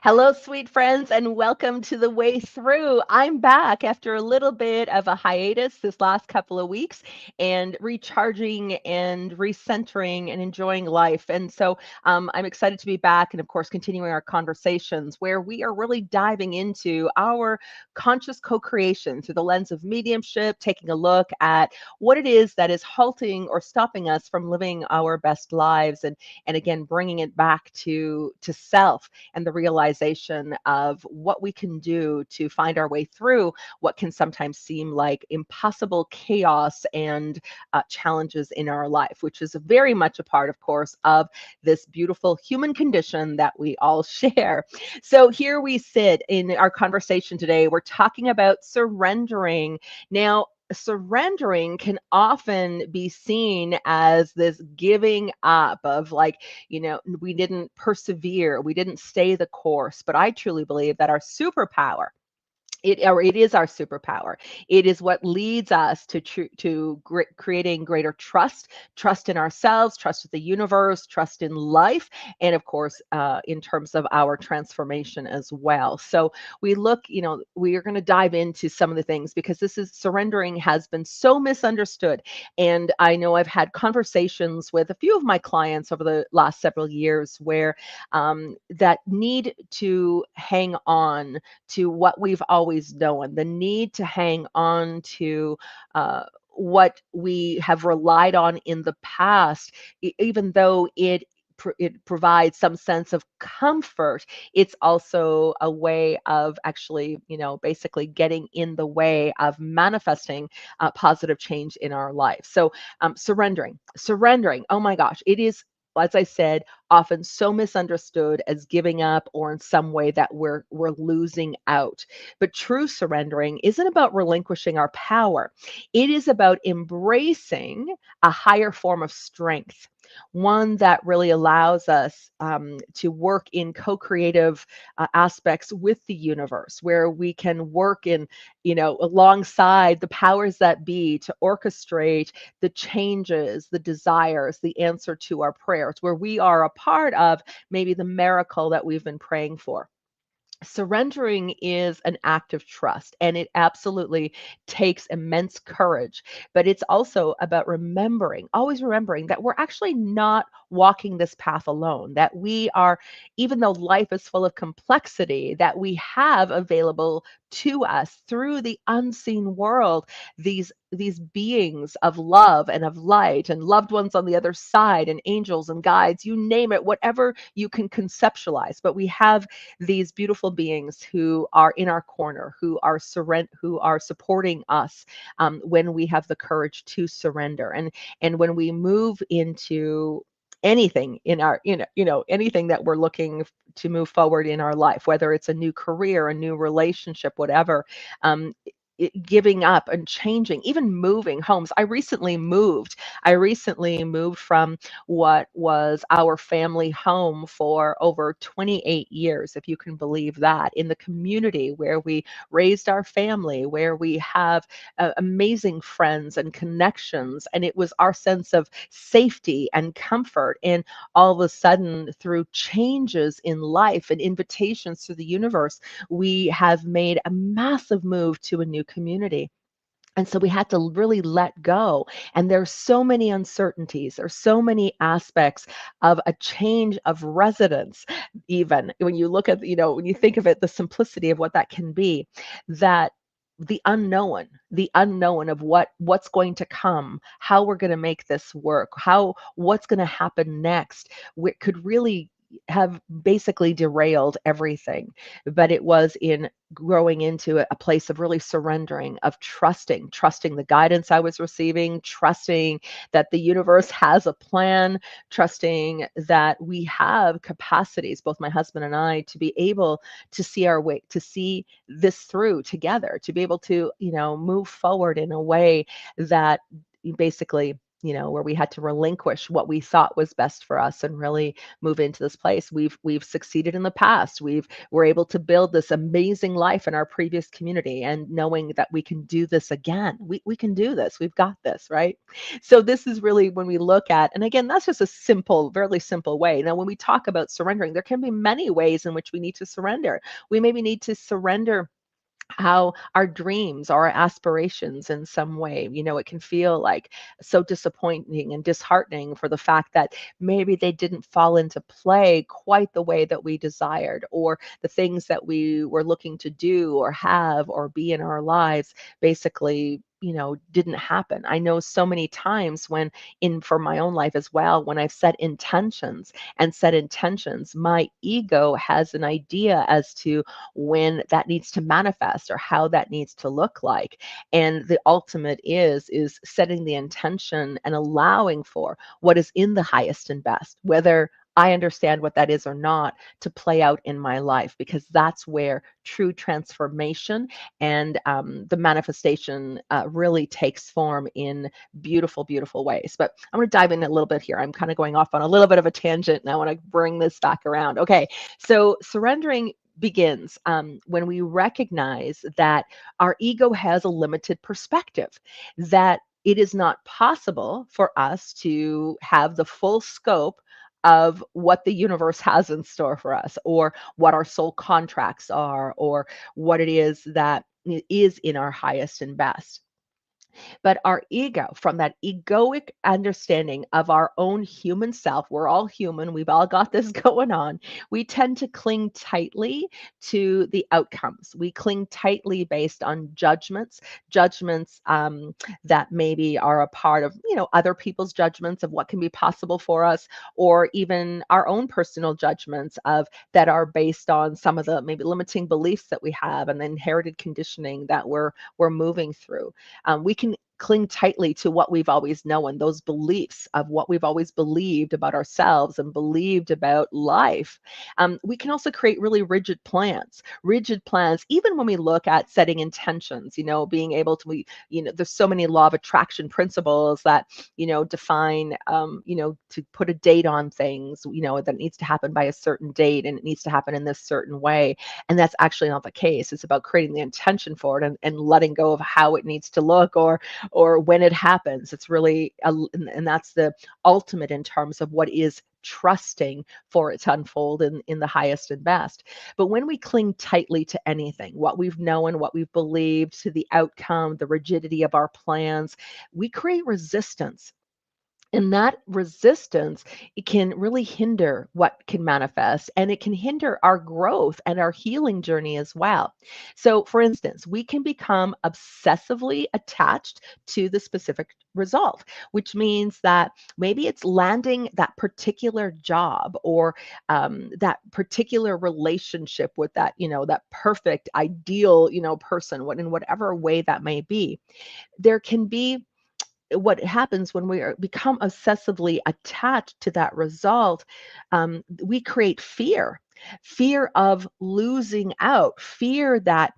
Hello, sweet friends, and welcome to The Way Through. I'm back after a little bit of a hiatus this last couple of weeks and recharging and recentering and enjoying life. I'm excited to be back and, of course, continuing our conversations where we are really diving into our conscious co creation through the lens of mediumship, taking a look at what it is that is halting or stopping us from living our best lives and again, bringing it back to self and the realization of what we can do to find our way through what can sometimes seem like impossible chaos and challenges in our life, which is very much a part, of course, of this beautiful human condition that we all share. So here we sit in our conversation today. We're talking about surrendering. Now, surrendering can often be seen as this giving up of like, we didn't persevere, we didn't stay the course. But I truly believe that our superpower it is our superpower. It is what leads us to creating greater trust in ourselves, trust with the universe, trust in life, and of course, in terms of our transformation as well. So we are going to dive into some of the things because this is surrendering has been so misunderstood, and I know I've had conversations with a few of my clients over the last several years where that need to hang on to what we've always known, the need to hang on to what we have relied on in the past, even though it provides some sense of comfort. It's also a way of actually, basically getting in the way of manifesting positive change in our life. So, surrendering. Oh my gosh, it is, as I said, often so misunderstood as giving up or in some way that we're losing out. But true surrendering isn't about relinquishing our power. It is about embracing a higher form of strength, one that really allows us to work in co-creative aspects with the universe, where we can work in, alongside the powers that be to orchestrate the changes, the desires, the answer to our prayers, where we are a part of maybe the miracle that we've been praying for. Surrendering is an act of trust, and it absolutely takes immense courage. But it's also about remembering, always remembering that we're actually not walking this path alone, that we are, even though life is full of complexity, that we have available to us through the unseen world these beings of love and of light and loved ones on the other side and angels and guides, you name it, whatever you can conceptualize. But we have these beautiful beings who are in our corner, who are supporting us when we have the courage to surrender, and when we move into anything in our anything that we're looking to move forward in our life, whether it's a new career, a new relationship, whatever. Giving up and changing, even moving homes. I recently moved from what was our family home for over 28 years, if you can believe that, in the community where we raised our family, where we have amazing friends and connections. And it was our sense of safety and comfort. And all of a sudden, through changes in life and invitations to the universe, we have made a massive move to a new community. And so we had to really let go. And there's so many uncertainties. There's so many aspects of a change of residence, even when you look at, when you think of it, the simplicity of what that can be, that the unknown of what's going to come, how we're going to make this work, what's going to happen next, could really have basically derailed everything. But it was in growing into a place of really surrendering, of trusting the guidance I was receiving, trusting that the universe has a plan, trusting that we have capacities, both my husband and I, to be able to see our way, to see this through together, to be able to, move forward in a way that basically where we had to relinquish what we thought was best for us and really move into this place. We've succeeded in the past. We're able to build this amazing life in our previous community, and knowing that we can do this again. We can do this. We've got this, right? So this is really when we look at, and again, that's just a simple, very simple way. Now, when we talk about surrendering, there can be many ways in which we need to surrender. We maybe need to surrender how our dreams or our aspirations in some way. It can feel like so disappointing and disheartening for the fact that maybe they didn't fall into play quite the way that we desired, or the things that we were looking to do or have or be in our lives basically didn't happen. I know so many times when, in for my own life as well, when I've set intentions, my ego has an idea as to when that needs to manifest or how that needs to look like. And the ultimate is setting the intention and allowing for what is in the highest and best, whether I understand what that is or not, to play out in my life, because that's where true transformation and the manifestation really takes form in beautiful, beautiful ways. But I'm going to dive in a little bit here. I'm kind of going off on a little bit of a tangent, and I want to bring this back around. Okay, so surrendering begins when we recognize that our ego has a limited perspective, that it is not possible for us to have the full scope of what the universe has in store for us, or what our soul contracts are, or what it is that is in our highest and best. But our ego, from that egoic understanding of our own human self, we're all human, we've all got this going on. We tend to cling tightly to the outcomes. We cling tightly based on judgments that maybe are a part of, other people's judgments of what can be possible for us, or even our own personal judgments of that are based on some of the maybe limiting beliefs that we have and the inherited conditioning that we're moving through. We can cling tightly to what we've always known, those beliefs of what we've always believed about ourselves and believed about life. We can also create really rigid plans, even when we look at setting intentions, being able to, there's so many law of attraction principles that, define, to put a date on things, that needs to happen by a certain date and it needs to happen in this certain way. And that's actually not the case. It's about creating the intention for it, and letting go of how it needs to look, or when it happens. It's really and that's the ultimate in terms of what is trusting for it to unfold in the highest and best. But when we cling tightly to anything, what we've known, what we've believed, to the outcome, the rigidity of our plans, we create resistance. And that resistance, it can really hinder what can manifest, and it can hinder our growth and our healing journey as well. So, for instance, we can become obsessively attached to the specific result, which means that maybe it's landing that particular job, or that particular relationship with that, that perfect, ideal, person, in whatever way that may be. There can be what happens when become obsessively attached to that result. We create fear of losing out, fear that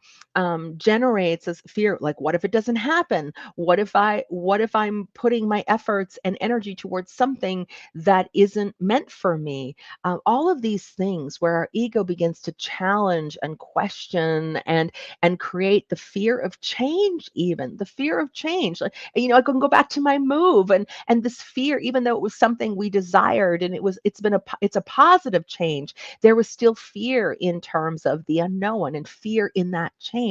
generates as fear, like, what if it doesn't happen? What if I'm putting my efforts and energy towards something that isn't meant for me? All of these things where our ego begins to challenge and question, and create the fear of change, even the fear of change. Like, I can go back to my move, and this fear, even though it was something we desired, and it's a positive change, there was still fear in terms of the unknown and fear in that change.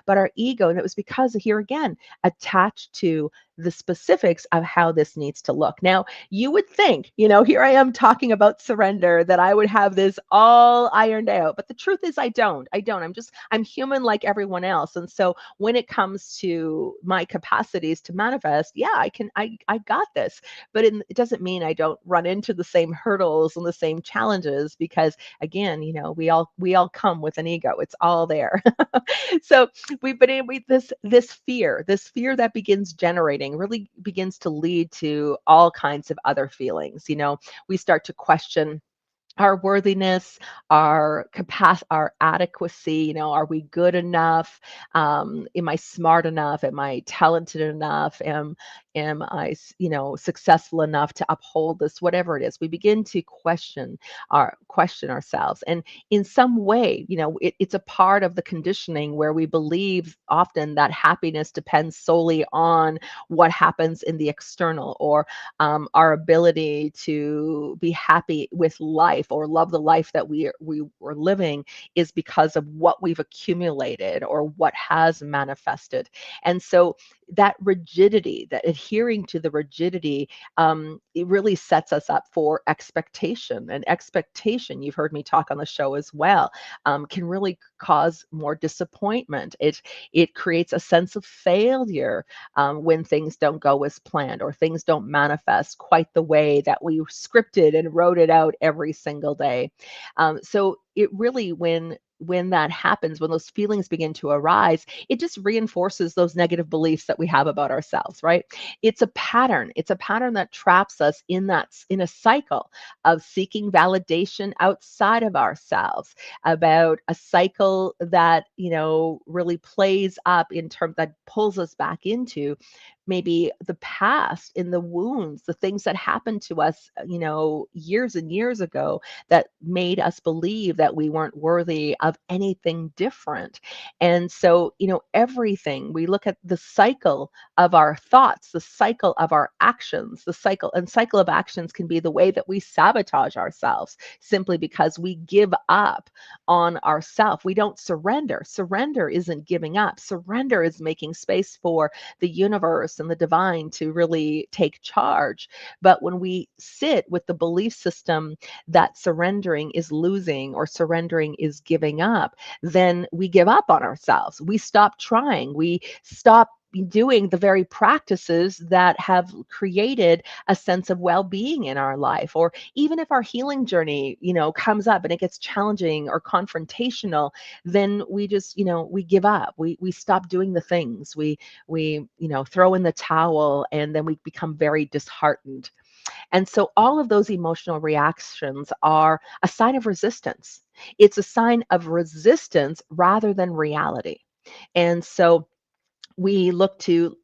But our ego, and it was because, here again, attached to the specifics of how this needs to look. Now, you would think, here I am talking about surrender, that I would have this all ironed out. But the truth is, I don't. I'm human like everyone else. And so when it comes to my capacities to manifest, yeah, I got this. But it doesn't mean I don't run into the same hurdles and the same challenges, because again, we all come with an ego. It's all there. So this fear that begins generating really begins to lead to all kinds of other feelings. We start to question our worthiness, our capacity, our adequacy. Are we good enough? Am I smart enough? Am I talented enough? Am I, successful enough to uphold this? Whatever it is, we begin to question ourselves. And in some way, it's a part of the conditioning where we believe often that happiness depends solely on what happens in the external, or our ability to be happy with life or love the life that we were living is because of what we've accumulated or what has manifested. And so that rigidity, that adhering to the rigidity, it really sets us up for expectation. And expectation, you've heard me talk on the show as well, can really cause more disappointment. It creates a sense of failure when things don't go as planned, or things don't manifest quite the way that we scripted and wrote it out every single day. So it really, when that happens, when those feelings begin to arise, it just reinforces those negative beliefs that we have about ourselves, right? It's a pattern. It's a pattern that traps us in a cycle of seeking validation outside of ourselves, about a cycle that, really plays up in terms that pulls us back into maybe the past, in the wounds, the things that happened to us, years and years ago, that made us believe that we weren't worthy of anything different. And so, everything, we look at the cycle of our thoughts, the cycle of our actions, the cycle of actions can be the way that we sabotage ourselves, simply because we give up on ourself. We don't surrender. Surrender isn't giving up. Surrender is making space for the universe and the divine to really take charge. But when we sit with the belief system that surrendering is losing, or surrendering is giving up, then we give up on ourselves. We stop trying. We stop doing the very practices that have created a sense of well-being in our life. Or even if our healing journey, comes up and it gets challenging or confrontational, then we just, we give up. We stop doing the things. We throw in the towel, and then we become very disheartened. And so all of those emotional reactions are a sign of resistance. It's a sign of resistance rather than reality. And so we look to,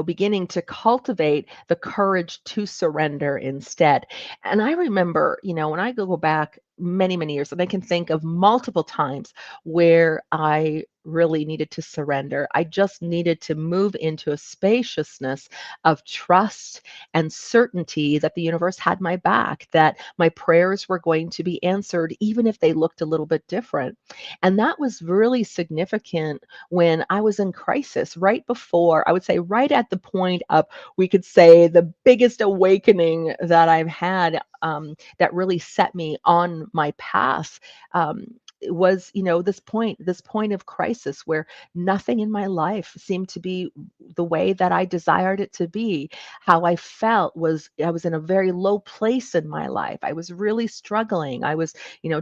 beginning to cultivate the courage to surrender instead. And I remember, when I go back many, many years, and I can think of multiple times where I really needed to surrender. I just needed to move into a spaciousness of trust and certainty that the universe had my back, that my prayers were going to be answered, even if they looked a little bit different. And that was really significant when I was in crisis, right before, I would say, right at the point of, we could say, the biggest awakening that I've had, that really set me on my path. Was, this point of crisis where nothing in my life seemed to be the way that I desired it to be. How I felt was, I was in a very low place in my life. I was really struggling. I was,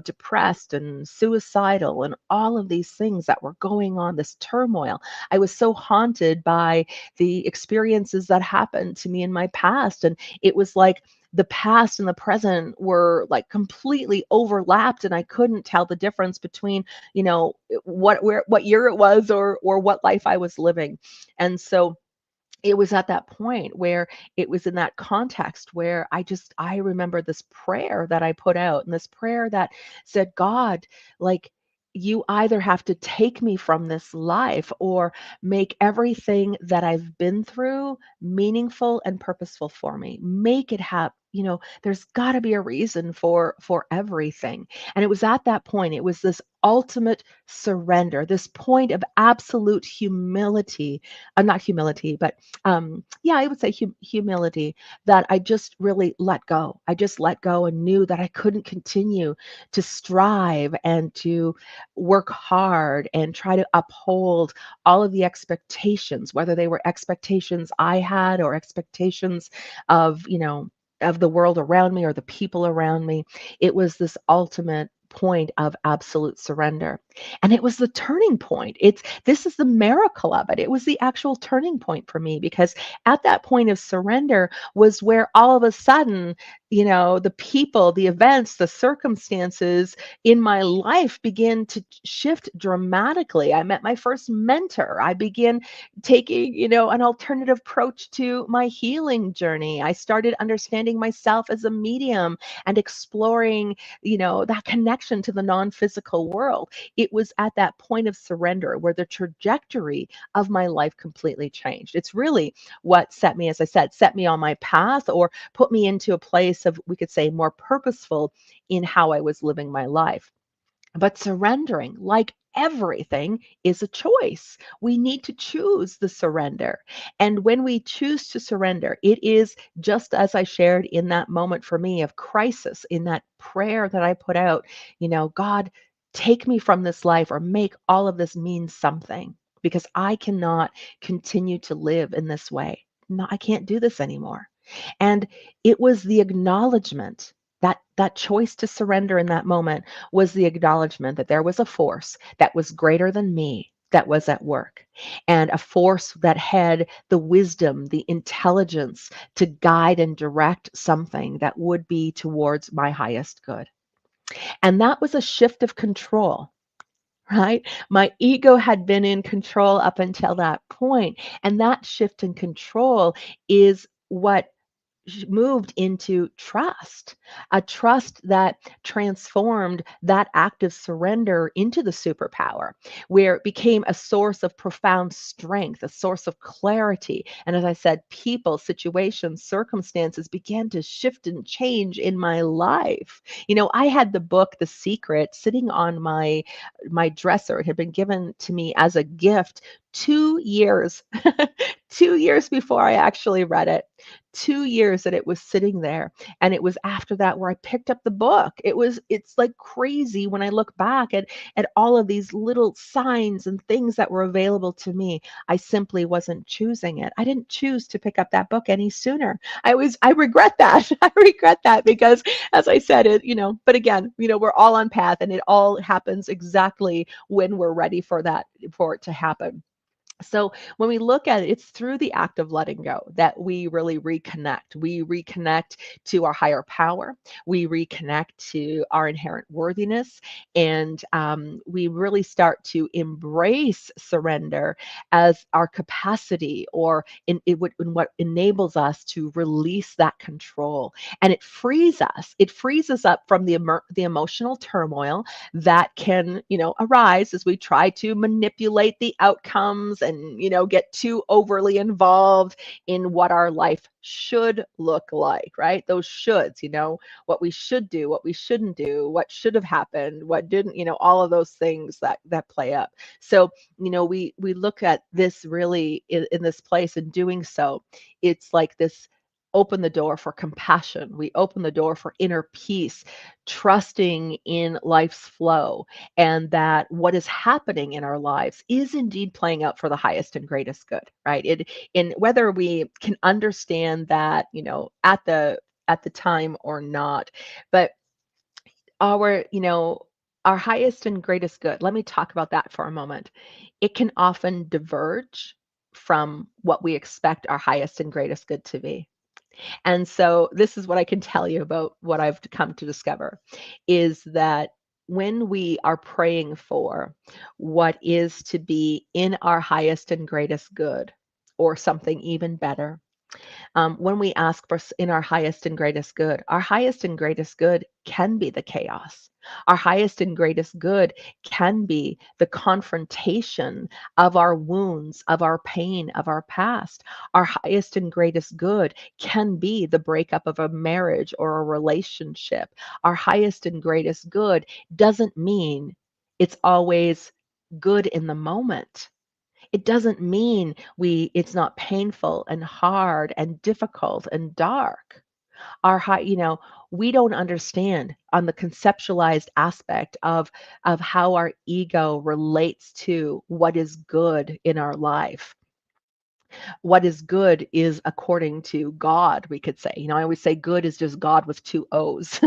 depressed and suicidal, and all of these things that were going on, this turmoil. I was so haunted by the experiences that happened to me in my past. And it was like the past and the present were like completely overlapped, and I couldn't tell the difference between, what year it was, or what life I was living. And so it was at that point where, it was in that context where I remember this prayer that I put out, and this prayer that said, God, like, you either have to take me from this life, or make everything that I've been through meaningful and purposeful for me. Make it happen. There's got to be a reason for everything. And it was at that point, it was this ultimate surrender, this point of absolute humility, not humility, but yeah, I would say humility, that I just really let go. I just let go, and knew that I couldn't continue to strive and to work hard and try to uphold all of the expectations, whether they were expectations I had, or expectations of, of the world around me, or the people around me. It was this ultimate point of absolute surrender. And it was the turning point. This is the miracle of it. It was the actual turning point for me, because at that point of surrender was where all of a sudden the people, the events, the circumstances in my life began to shift dramatically. I met my first mentor. I began taking, an alternative approach to my healing journey. I started understanding myself as a medium and exploring, that connection to the non-physical world. It was at that point of surrender where the trajectory of my life completely changed. It's really what set me, as I said, set me on my path, or put me into a place of, we could say, more purposeful in how I was living my life. But surrendering, like everything, is a choice. We need to choose the surrender. And when we choose to surrender, it is just as I shared in that moment for me of crisis, in that prayer that I put out, God, take me from this life, or make all of this mean something, because I cannot continue to live in this way. No, I can't do this anymore. And it was the acknowledgement, that choice to surrender in that moment was the acknowledgement that there was a force that was greater than me that was at work, and a force that had the wisdom, the intelligence to guide and direct something that would be towards my highest good. And that was a shift of control. Right? My ego had been in control up until that point, and that shift in control is what moved into trust, a trust that transformed that act of surrender into the superpower, where it became a source of profound strength, a source of clarity. And as I said, people, situations, circumstances began to shift and change in my life. I had the book The Secret sitting on my dresser. It had been given to me as a gift 2 years, 2 years before I actually read it. 2 years that it was sitting there. And it was after that where I picked up the book. It's like crazy when I look back at all of these little signs and things that were available to me. I simply wasn't choosing it. I didn't choose to pick up that book any sooner. I regret that. I regret that because, as I said, but again, we're all on path, and it all happens exactly when we're ready for it to happen. So when we look at it, it's through the act of letting go that we really reconnect. We reconnect to our higher power. We reconnect to our inherent worthiness, and we really start to embrace surrender as our capacity, or in what enables us to release that control. And it frees us. It frees us up from the emotional turmoil that can, arise as we try to manipulate the outcomes and, get too overly involved in what our life should look like, right? Those shoulds, what we should do, what we shouldn't do, what should have happened, what didn't, all of those things that play up. So, we look at this really in this place, and doing so, it's like this open the door for compassion. We open the door for inner peace, trusting in life's flow, and that what is happening in our lives is indeed playing out for the highest and greatest good, right? In whether we can understand that, at the time or not. But our, our highest and greatest good, let me talk about that for a moment. It can often diverge from what we expect our highest and greatest good to be. And so this is what I can tell you about what I've come to discover, is that when we are praying for what is to be in our highest and greatest good, or something even better, when we ask for in our highest and greatest good, our highest and greatest good can be the chaos. Our highest and greatest good can be the confrontation of our wounds, of our pain, of our past. Our highest and greatest good can be the breakup of a marriage or a relationship. Our highest and greatest good doesn't mean it's always good in the moment. It doesn't mean it's not painful and hard and difficult and dark. Our high, we don't understand on the conceptualized aspect of how our ego relates to what is good in our life. What is good is according to God, we could say. I always say good is just God with two O's.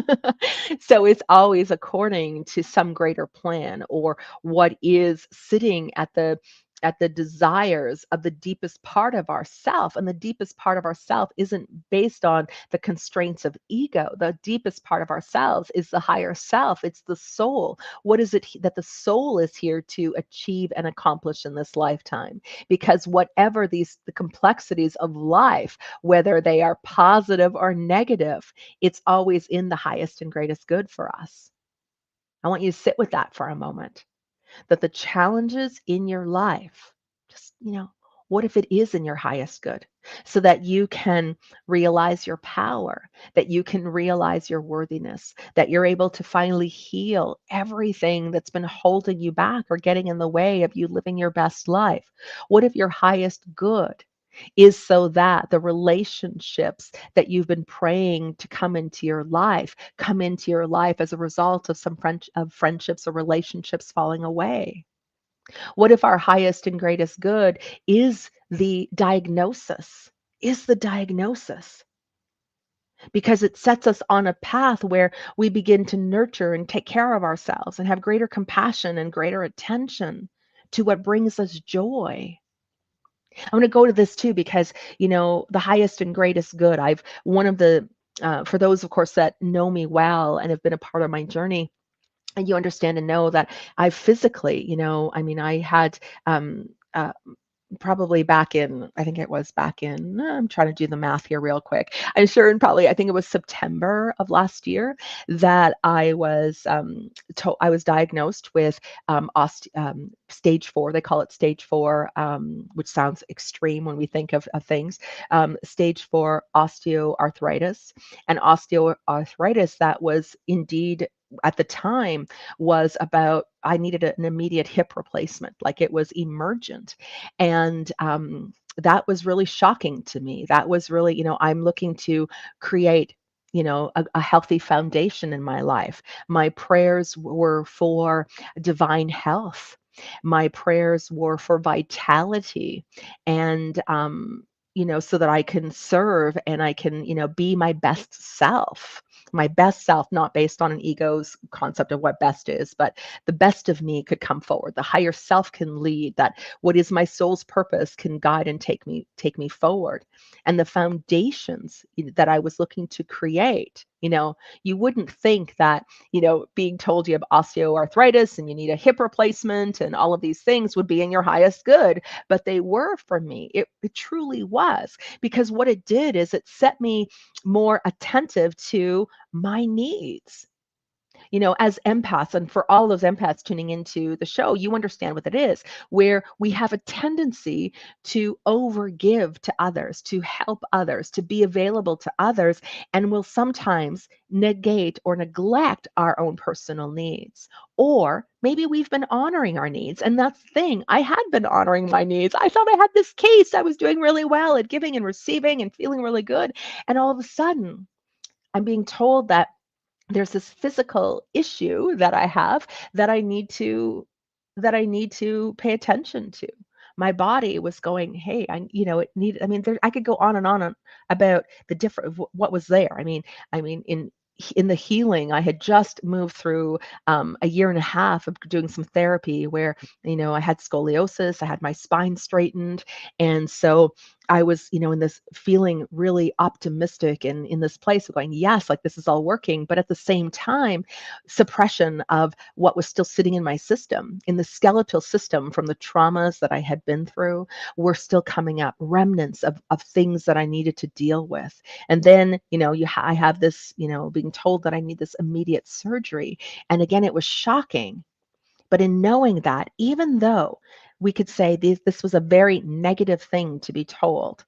So it's always according to some greater plan, or what is sitting at the desires of the deepest part of ourself. And the deepest part of ourself isn't based on the constraints of ego. The deepest part of ourselves is the higher self. It's the soul. What is it that the soul is here to achieve and accomplish in this lifetime? Because whatever the complexities of life, whether they are positive or negative, it's always in the highest and greatest good for us. I want you to sit with that for a moment, that the challenges in your life, just, what if it is in your highest good? So that you can realize your power, that you can realize your worthiness, that you're able to finally heal everything that's been holding you back or getting in the way of you living your best life. What if your highest good is so that the relationships that you've been praying to come into your life as a result of of friendships or relationships falling away? What if our highest and greatest good is the diagnosis? Is the diagnosis? Because it sets us on a path where we begin to nurture and take care of ourselves and have greater compassion and greater attention to what brings us joy. I'm going to go to this too because, the highest and greatest good. For those, of course, that know me well and have been a part of my journey, and you understand and know that I physically, I had uh, probably back in, I think it was back in, I'm trying to do the math here real quick. I'm sure in probably, I think it was September of last year that I was diagnosed with stage 4. They call it stage 4, which sounds extreme when we think of things. Stage 4 osteoarthritis, and osteoarthritis that was indeed at the time was about, I needed an immediate hip replacement, like it was emergent. And that was really shocking to me. That was really, I'm looking to create, a healthy foundation in my life. My prayers were for divine health. My prayers were for vitality, and so that I can serve and I can, be my best self, not based on an ego's concept of what best is, but the best of me could come forward. The higher self can lead, that what is my soul's purpose can guide and take me forward. And the foundations that I was looking to create, you wouldn't think that, being told you have osteoarthritis and you need a hip replacement and all of these things would be in your highest good, but they were for me. It truly was, because what it did is it set me more attentive to my needs. As empaths, and for all those empaths tuning into the show, you understand what it is, where we have a tendency to overgive to others, to help others, to be available to others, and will sometimes negate or neglect our own personal needs. Or maybe we've been honoring our needs. And that's the thing. I had been honoring my needs. I thought I had this case. I was doing really well at giving and receiving and feeling really good. And all of a sudden, I'm being told that there's this physical issue that I have that I need to pay attention to. My body was going, hey, it needed. I mean, I could go on about the different what was there. I mean, in the healing, I had just moved through a year and a half of doing some therapy where I had scoliosis, I had my spine straightened, and so I was, in this feeling really optimistic and in this place of going, yes, like this is all working. But at the same time, suppression of what was still sitting in my system, in the skeletal system from the traumas that I had been through, were still coming up, remnants of things that I needed to deal with. And then, I have this, being told that I need this immediate surgery. And again, it was shocking. But in knowing that, even though we could say this was a very negative thing to be told,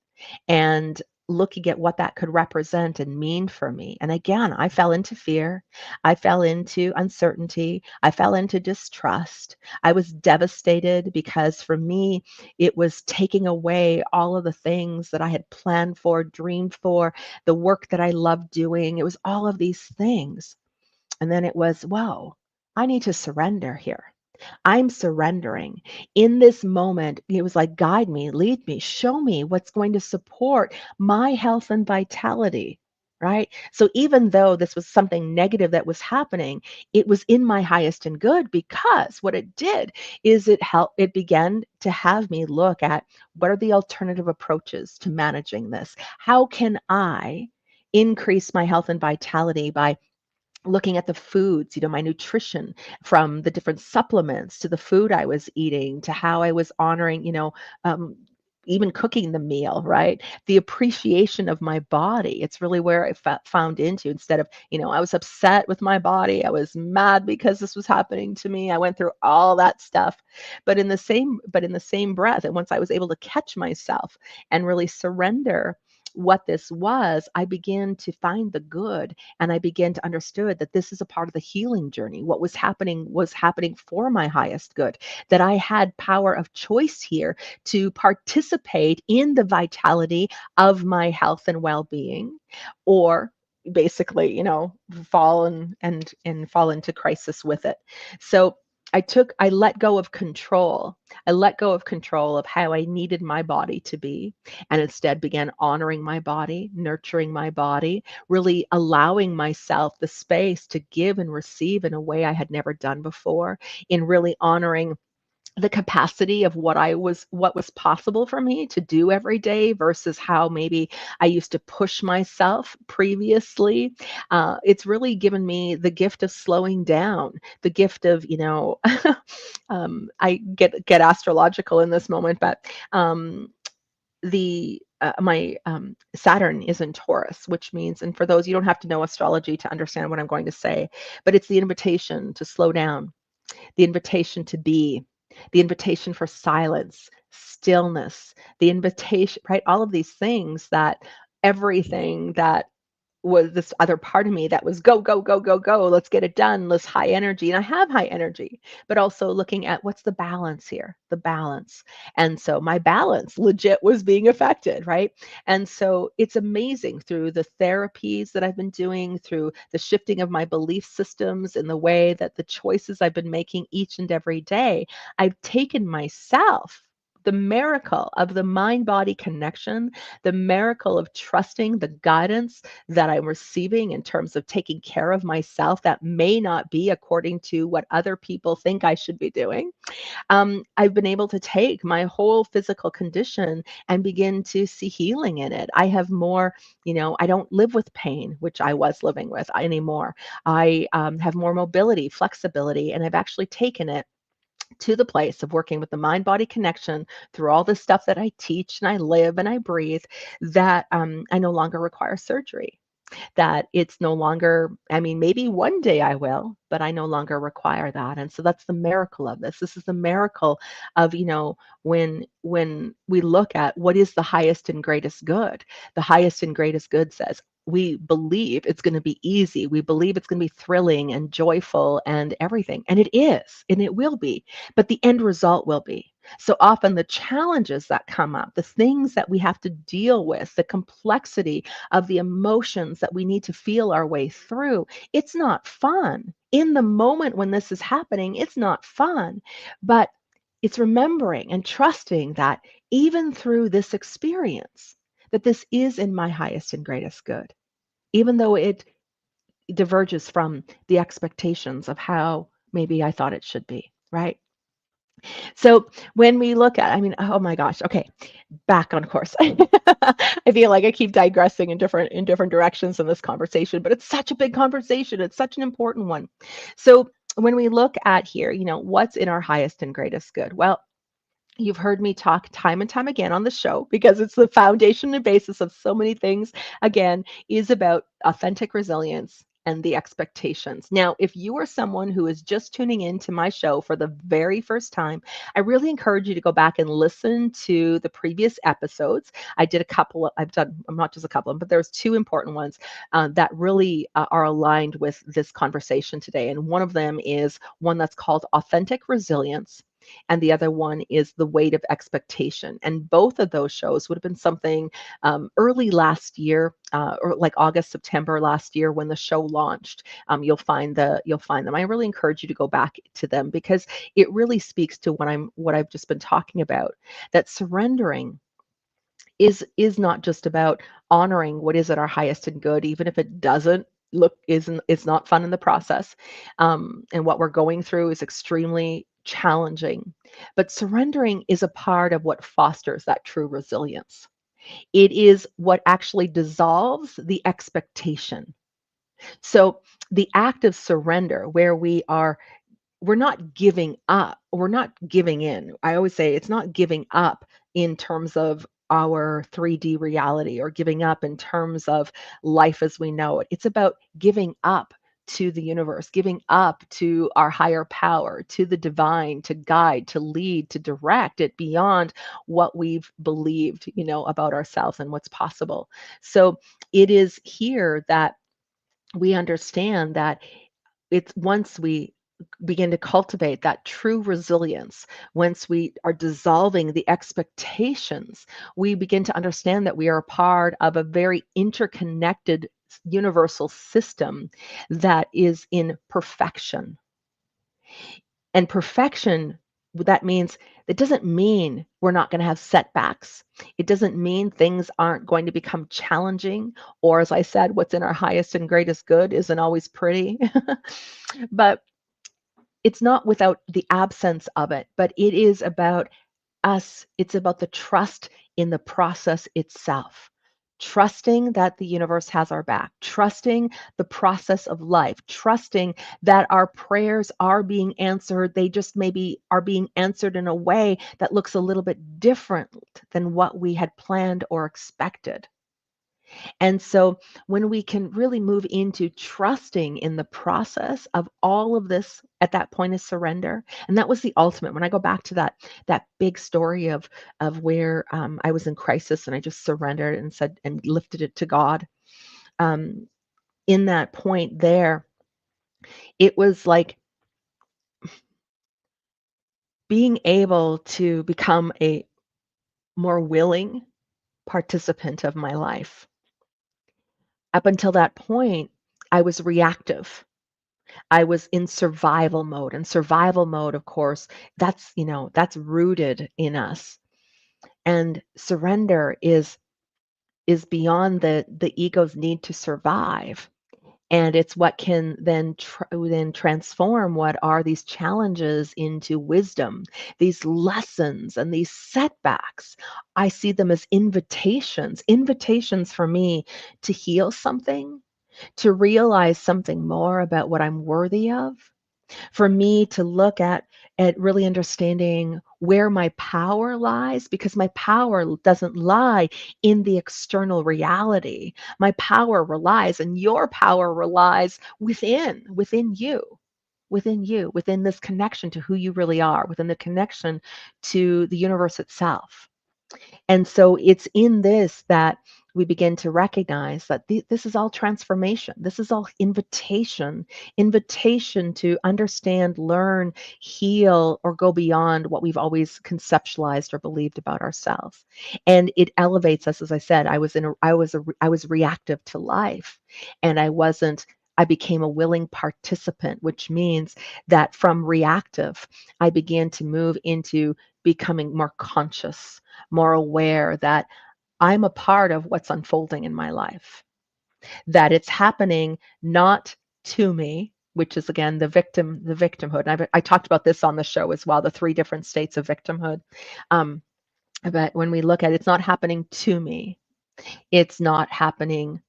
and looking at what that could represent and mean for me. And again, I fell into fear. I fell into uncertainty. I fell into distrust. I was devastated because for me, it was taking away all of the things that I had planned for, dreamed for, the work that I loved doing. It was all of these things. And then it was, whoa, I need to surrender here. I'm surrendering. In this moment, it was like, guide me, lead me, show me what's going to support my health and vitality. right? So even though this was something negative that was happening, it was in my highest and good, because what it did is it began to have me look at what are the alternative approaches to managing this? How can I increase my health and vitality by looking at the foods, my nutrition, from the different supplements to the food I was eating to how I was honoring, um, even cooking the meal, right? The appreciation of my body. It's really where I found into, instead of, I was upset with my body. I was mad because this was happening to me. I went through all that stuff. But in the same breath, and once I was able to catch myself and really surrender what this was, I began to find the good, and I began to understood that this is a part of the healing journey. What was happening for my highest good, that I had power of choice here to participate in the vitality of my health and well-being, or basically, fall and fall into crisis with it. So I let go of control. I let go of control of how I needed my body to be, and instead began honoring my body, nurturing my body, really allowing myself the space to give and receive in a way I had never done before, in really honoring the capacity of what was possible for me to do every day versus how maybe I used to push myself previously. It's really given me the gift of slowing down, the gift of, I get astrological in this moment, but the my Saturn is in Taurus, which means, and for those, you don't have to know astrology to understand what I'm going to say, but it's the invitation to slow down, the invitation to be, the invitation for silence, stillness, the invitation, right? All of these things, that everything that was this other part of me that was go, go, go, go, go, let's get it done, let's high energy. And I have high energy, but also looking at what's the balance here, the balance. And so my balance legit was being affected, right? And so it's amazing, through the therapies that I've been doing, through the shifting of my belief systems and the way that the choices I've been making each and every day, I've taken myself, the miracle of the mind body connection, the miracle of trusting the guidance that I'm receiving in terms of taking care of myself that may not be according to what other people think I should be doing. I've been able to take my whole physical condition and begin to see healing in it. I have more, I don't live with pain, which I was living with anymore. I have more mobility, flexibility, and I've actually taken it to the place of working with the mind body connection through all the stuff that I teach and I live and I breathe, that I no longer require surgery, that it's no longer, I mean, maybe one day I will, but I no longer require that. And so that's the miracle of this. This is the miracle of, when we look at what is the highest and greatest good, the highest and greatest good says, we believe it's going to be easy. We believe it's going to be thrilling and joyful and everything. And it is, and it will be, but the end result will be. So often the challenges that come up, the things that we have to deal with, the complexity of the emotions that we need to feel our way through, it's not fun. In the moment when this is happening, it's not fun. But it's remembering and trusting that even through this experience, that this is in my highest and greatest good, even though it diverges from the expectations of how maybe I thought it should be, right? So when we look at, I mean, oh my gosh, okay, back on course. I feel like I keep digressing in different directions in this conversation, but it's such a big conversation. It's such an important one. So when we look at here, what's in our highest and greatest good? Well, you've heard me talk time and time again on the show, because it's the foundation and basis of so many things, again, is about authentic resilience and the expectations. Now, if you are someone who is just tuning in to my show for the very first time, I really encourage you to go back and listen to the previous episodes. I did a couple, I've done, not just a couple, but there's two important ones that really are aligned with this conversation today. And one of them is one that's called Authentic Resilience, and the other one is The Weight of Expectation. And both of those shows would have been something early last year, or like August, September last year when the show launched. You'll find them. I really encourage you to go back to them, because it really speaks to what I've just been talking about. That surrendering is not just about honoring what is at our highest and good, even if it doesn't look isn't it's not fun in the process, and what we're going through is extremely challenging. But surrendering is a part of what fosters that true resilience. It is what actually dissolves the expectation. So the act of surrender, where we're not giving up, we're not giving in. I always say it's not giving up in terms of our 3D reality or giving up in terms of life as we know it. It's about giving up to the universe, giving up to our higher power, to the divine, to guide, to lead, to direct it beyond what we've believed, about ourselves and what's possible. So it is here that we understand that it's once we begin to cultivate that true resilience, once we are dissolving the expectations, we begin to understand that we are a part of a very interconnected universal system that is in perfection. And perfection, that means it doesn't mean we're not going to have setbacks. It doesn't mean things aren't going to become challenging, or as I said, what's in our highest and greatest good isn't always pretty. But it's not without the absence of it, but it is about us. It's about the trust in the process itself. Trusting that the universe has our back, trusting the process of life, trusting that our prayers are being answered. They just maybe are being answered in a way that looks a little bit different than what we had planned or expected. And so when we can really move into trusting in the process of all of this at that point of surrender, and that was the ultimate. When I go back to that big story of where I was in crisis and I just surrendered and said and lifted it to God. Um, in that point there, it was like being able to become a more willing participant of my life. Up until that point, I was reactive. I was in survival mode, and survival mode, of course, that's rooted in us. And surrender is beyond the ego's need to survive. And it's what can then transform what are these challenges into wisdom, these lessons and these setbacks. I see them as invitations for me to heal something, to realize something more about what I'm worthy of, for me to look at really understanding where my power lies, because my power doesn't lie in the external reality. My power relies, and your power relies within you, within this connection to who you really are, within the connection to the universe itself. And so it's in this that we begin to recognize that this is all transformation. This is all invitation to understand, learn, heal, or go beyond what we've always conceptualized or believed about ourselves. And it elevates us. As I said, I was reactive to life, and I became a willing participant, which means that from reactive, I began to move into becoming more conscious, more aware that I'm a part of what's unfolding in my life, that it's happening not to me, which is again the victimhood. And I talked about this on the show as well, the three different states of victimhood. Um, but when we look at it, it's not happening to me, it's not happening,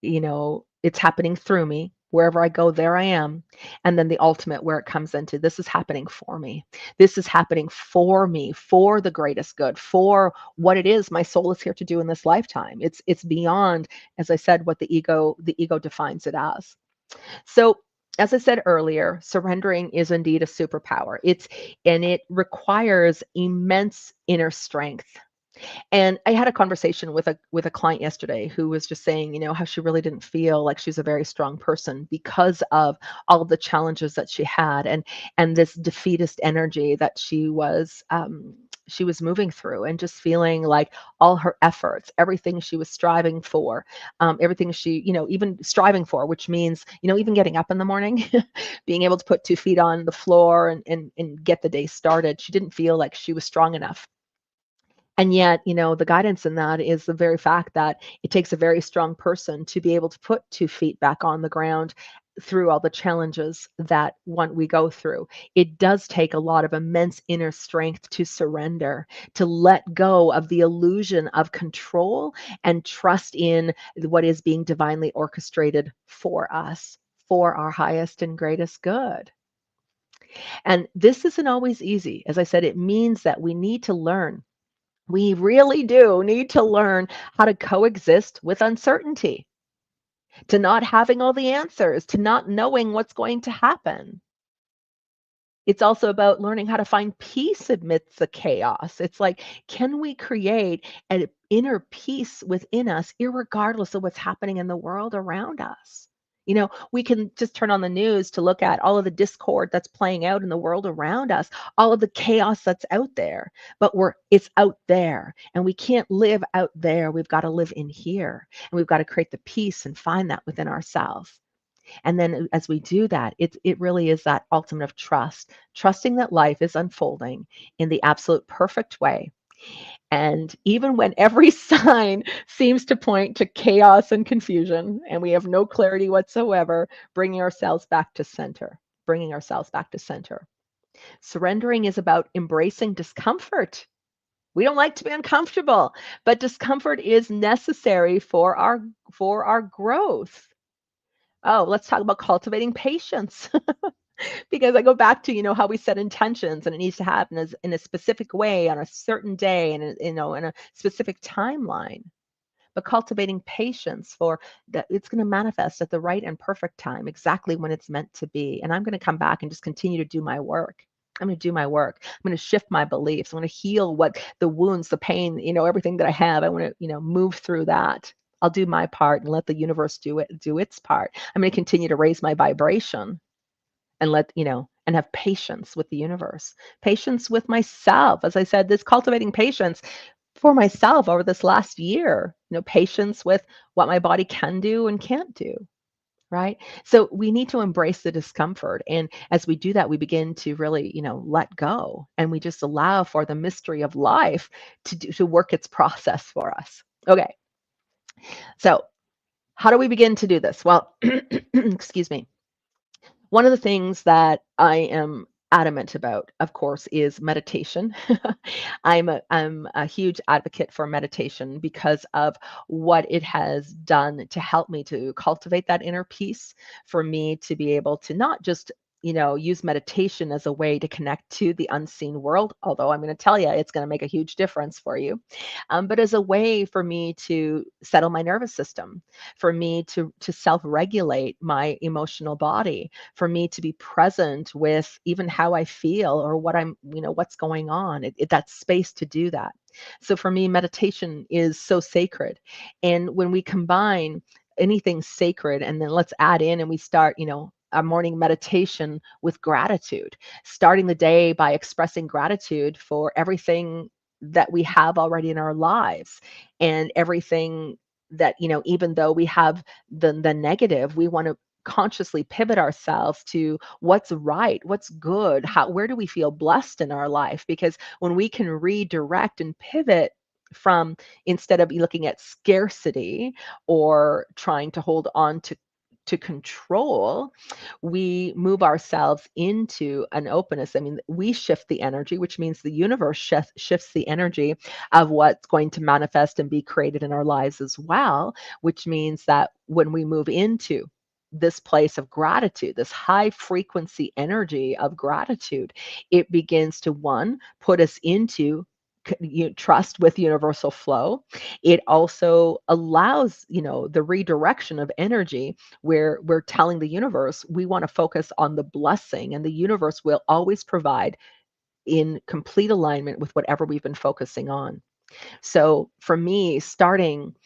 it's happening through me. Wherever I go, there I am. And then the ultimate, where it comes into, this is happening for me. This is happening for me, for the greatest good, for what it is my soul is here to do in this lifetime. It's beyond, as I said, what the ego defines it as. So as I said earlier, surrendering is indeed a superpower. It requires immense inner strength. And I had a conversation with a client yesterday who was just saying, how she really didn't feel like she's a very strong person because of all of the challenges that she had, and this defeatist energy that she was moving through, and just feeling like all her efforts, everything she was striving for, everything she, even striving for, which means, even getting up in the morning, being able to put 2 feet on the floor and get the day started, she didn't feel like she was strong enough. And yet, the guidance in that is the very fact that it takes a very strong person to be able to put 2 feet back on the ground through all the challenges that one we go through. It does take a lot of immense inner strength to surrender, to let go of the illusion of control and trust in what is being divinely orchestrated for us, for our highest and greatest good. And this isn't always easy. As I said, it means that we need to learn, we really do need to learn how to coexist with uncertainty, to not having all the answers, to not knowing what's going to happen. It's also about learning how to find peace amidst the chaos. It's like, can we create an inner peace within us, irregardless of what's happening in the world around us? We can just turn on the news to look at all of the discord that's playing out in the world around us, all of the chaos that's out there. But it's out there, and we can't live out there. We've got to live in here, and we've got to create the peace and find that within ourselves. And then as we do that, it really is that ultimate of trust, trusting that life is unfolding in the absolute perfect way. And even when every sign seems to point to chaos and confusion, and we have no clarity whatsoever, bringing ourselves back to center, bringing ourselves back to center. Surrendering is about embracing discomfort. We don't like to be uncomfortable, but discomfort is necessary for our growth. Oh, let's talk about cultivating patience. Because I go back to, how we set intentions, and it needs to happen as in a specific way on a certain day and, in a specific timeline. But cultivating patience for that, it's going to manifest at the right and perfect time, exactly when it's meant to be. And I'm going to come back and just continue to do my work. I'm going to do my work. I'm going to shift my beliefs. I'm going to heal what the wounds, the pain, everything that I have. I want to, move through that. I'll do my part and let the universe do its part. I'm going to continue to raise my vibration and and have patience with the universe, patience with myself. As I said, this cultivating patience for myself over this last year, patience with what my body can do and can't do. Right. So we need to embrace the discomfort. And as we do that, we begin to really, let go, and we just allow for the mystery of life to work its process for us. Okay. So how do we begin to do this? Well, excuse me. One of the things that I am adamant about, of course, is meditation. I'm a huge advocate for meditation because of what it has done to help me to cultivate that inner peace, for me to be able to not just use meditation as a way to connect to the unseen world, although I'm going to tell you it's going to make a huge difference for you, but as a way for me to settle my nervous system, for me to self-regulate my emotional body, for me to be present with even how I feel or what what's going on. That space to do that. So for me, meditation is so sacred. And when we combine anything sacred, and then let's add in and we start, a morning meditation with gratitude, starting the day by expressing gratitude for everything that we have already in our lives, and everything that, even though we have the negative, we want to consciously pivot ourselves to what's right, what's good, where do we feel blessed in our life? Because when we can redirect and pivot from, instead of looking at scarcity or trying to hold on to control, we move ourselves into an openness. I mean, we shift the energy, which means the universe shifts the energy of what's going to manifest and be created in our lives as well, which means that when we move into this place of gratitude, this high frequency energy of gratitude, it begins to, one, put us into trust with universal flow. It also allows, the redirection of energy, where we're telling the universe we want to focus on the blessing, and the universe will always provide in complete alignment with whatever we've been focusing on. So for me, starting,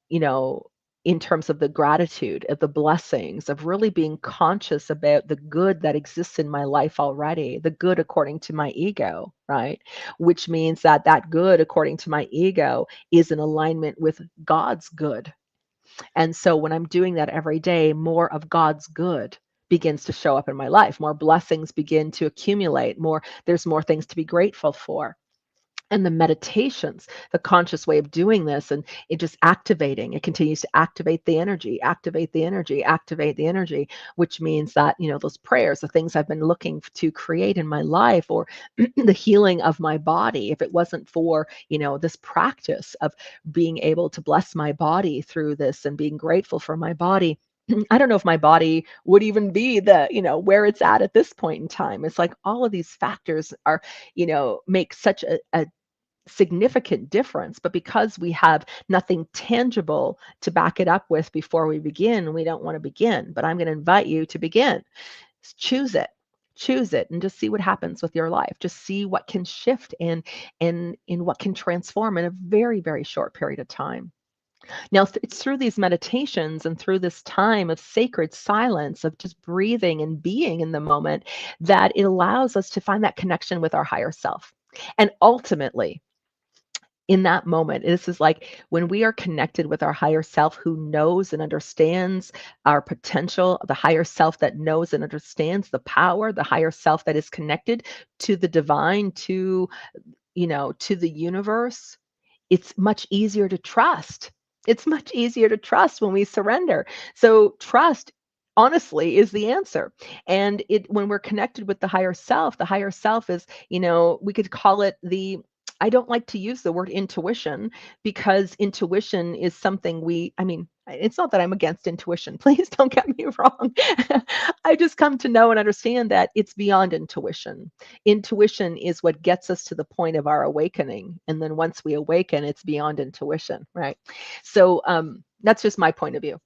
you know, in terms of the gratitude, of the blessings, of really being conscious about the good that exists in my life already, the good according to my ego, right? Which means that that good according to my ego is in alignment with God's good. And so when I'm doing that every day, more of God's good begins to show up in my life. More blessings begin to accumulate. There's more things to be grateful for. And the meditations, the conscious way of doing this, and it just activating, it continues to activate the energy, activate the energy, activate the energy, which means that, those prayers, the things I've been looking to create in my life, or the healing of my body, if it wasn't for, this practice of being able to bless my body through this and being grateful for my body, I don't know if my body would even be where it's at this point in time. It's like all of these factors are, make such a significant difference, but because we have nothing tangible to back it up with before we begin, we don't want to begin. But I'm going to invite you to begin. Choose it. Choose it and just see what happens with your life. Just see what can shift and in what can transform in a very, very short period of time. Now, it's through these meditations and through this time of sacred silence, of just breathing and being in the moment, that it allows us to find that connection with our higher self. And ultimately, in that moment, this is like when we are connected with our higher self, who knows and understands our potential, the higher self that knows and understands the power, the higher self that is connected to the divine, to the universe. It's much easier to trust. It's much easier to trust when we surrender. So trust, honestly, is the answer. And when we're connected with the higher self is, we could call it I don't like to use the word intuition, because intuition is something it's not that I'm against intuition. Please don't get me wrong. I just come to know and understand that it's beyond intuition. Intuition is what gets us to the point of our awakening. And then once we awaken, it's beyond intuition, right? So that's just my point of view.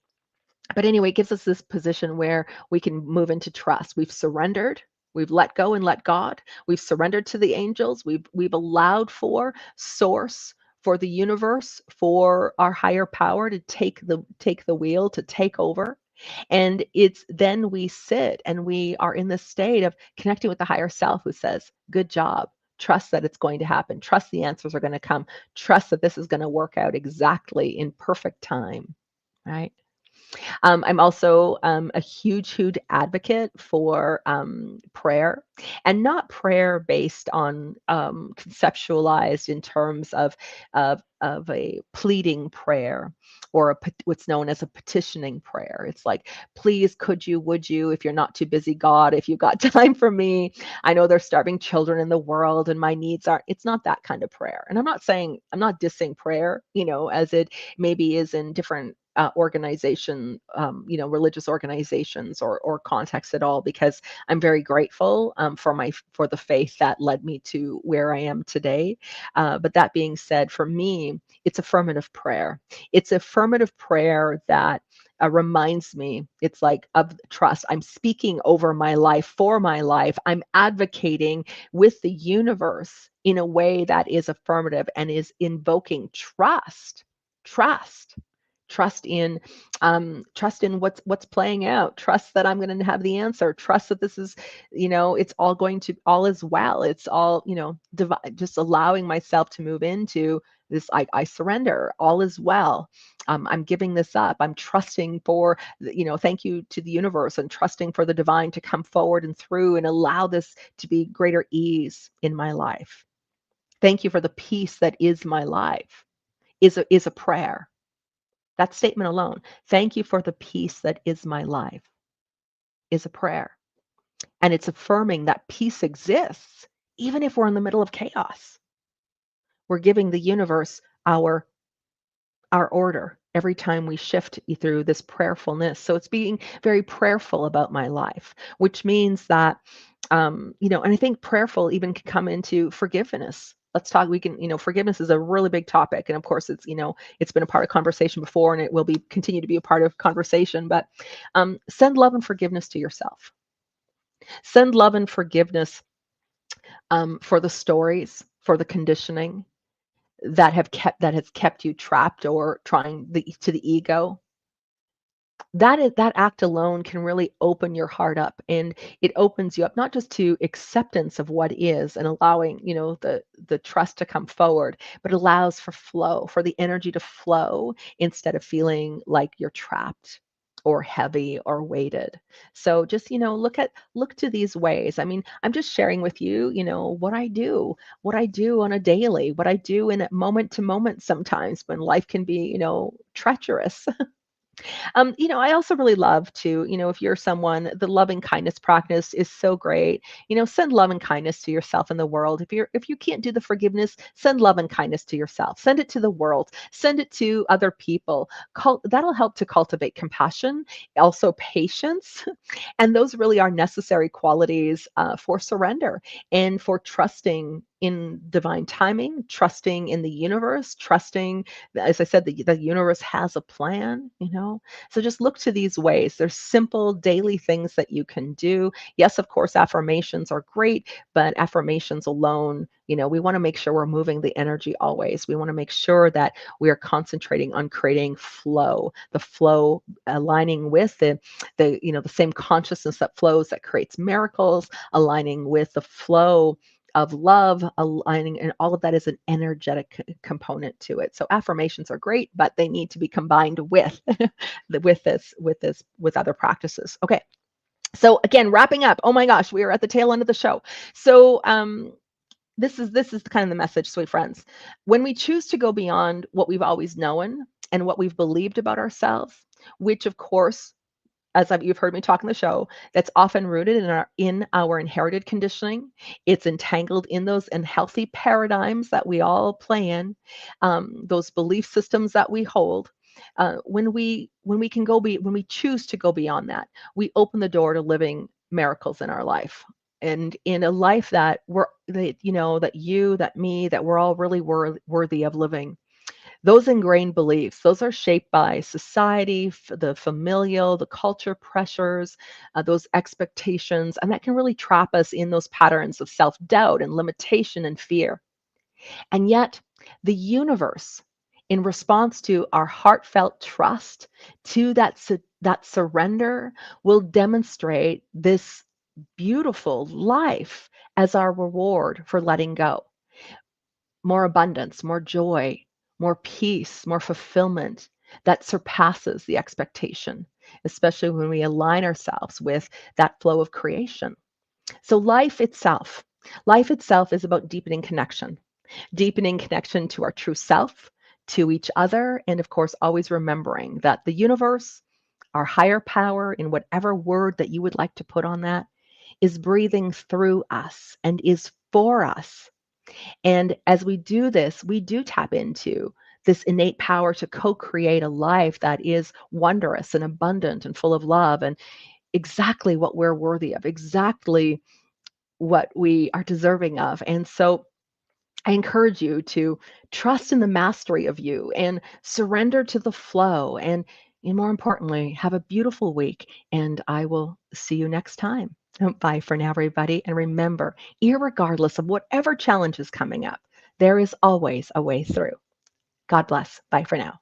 But anyway, it gives us this position where we can move into trust. We've surrendered. We've let go and let God. We've surrendered to the angels. We've allowed for source, for the universe, for our higher power to take the wheel, to take over. And it's then we sit and we are in this state of connecting with the higher self, who says, good job. Trust that it's going to happen. Trust the answers are going to come. Trust that this is going to work out exactly in perfect time. Right. I'm also a huge, huge advocate for prayer, and not prayer based on conceptualized in terms of a pleading prayer, or what's known as a petitioning prayer. It's like, please, could you, would you, if you're not too busy, God, if you've got time for me. I know there's starving children in the world and my needs are. It's not that kind of prayer. And I'm not dissing prayer, as it maybe is in different religious organizations or contexts at all, because I'm very grateful for the faith that led me to where I am today. But that being said, for me, it's affirmative prayer. It's affirmative prayer that reminds me, it's like, of trust. I'm speaking over my life, for my life. I'm advocating with the universe in a way that is affirmative and is invoking trust. Trust. Trust in what's playing out. Trust that I'm going to have the answer. Trust that this is, it's all is well. It's all, just allowing myself to move into this. I surrender. All is well. I'm giving this up. I'm trusting for, thank you to the universe, and trusting for the divine to come forward and through and allow this to be greater ease in my life. Thank you for the peace that is my life. Is a prayer. That statement alone, thank you for the peace that is my life, is a prayer. And it's affirming that peace exists, even if we're in the middle of chaos. We're giving the universe our order every time we shift through this prayerfulness. So it's being very prayerful about my life, which means that, and I think prayerful even can come into forgiveness. Forgiveness is a really big topic. And of course, it's been a part of conversation before, and it will continue to be a part of conversation. But send love and forgiveness to yourself. Send love and forgiveness for the stories, for the conditioning that has kept you trapped, or to the ego. That act alone can really open your heart up, and it opens you up not just to acceptance of what is, and allowing, the trust to come forward, but allows for flow, for the energy to flow, instead of feeling like you're trapped. or heavy or weighted. So just, look to these ways. I mean, I'm just sharing with you, what I do on a daily, what I do in a moment to moment sometimes when life can be, treacherous. I also really love to, if you're someone, the loving kindness practice is so great. Send love and kindness to yourself and the world. If you can't do the forgiveness, send love and kindness to yourself. Send it to the world. Send it to other people. That'll help to cultivate compassion, also patience, and those really are necessary qualities for surrender and for trusting in divine timing, trusting in the universe, trusting, as I said, the universe has a plan, So just look to these ways. There's simple daily things that you can do. Yes, of course, affirmations are great, but affirmations alone, we want to make sure we're moving the energy always. We want to make sure that we are concentrating on creating flow, the flow aligning with the same consciousness that flows, that creates miracles, aligning with the flow of love, aligning, and all of that is an energetic component to it. So affirmations are great, but they need to be combined with with other practices. Okay. So again, wrapping up. Oh my gosh, we are at the tail end of the show. So this is kind of the message, sweet friends. When we choose to go beyond what we've always known and what we've believed about ourselves, which of course, you've heard me talk in the show, that's often rooted in our inherited conditioning. It's entangled in those unhealthy paradigms that we all play in, those belief systems that we hold. When we choose to go beyond that, we open the door to living miracles in our life. And in a life that me, that we're all really worthy of living. Those ingrained beliefs, those are shaped by society, the familial, the culture pressures, those expectations, and that can really trap us in those patterns of self-doubt and limitation and fear. And yet, the universe, in response to our heartfelt trust, to that surrender, will demonstrate this beautiful life as our reward for letting go. More abundance, more joy, more peace, more fulfillment that surpasses the expectation, especially when we align ourselves with that flow of creation. So life itself is about deepening connection to our true self, to each other, and of course, always remembering that the universe, our higher power, in whatever word that you would like to put on that, is breathing through us and is for us. And as we do this, we do tap into this innate power to co create a life that is wondrous and abundant and full of love and exactly what we're worthy of, exactly what we are deserving of. And so I encourage you to trust in the mastery of you and surrender to the flow. And more importantly, have a beautiful week. And I will see you next time. Bye for now, everybody. And remember, irregardless of whatever challenge is coming up, there is always a way through. God bless. Bye for now.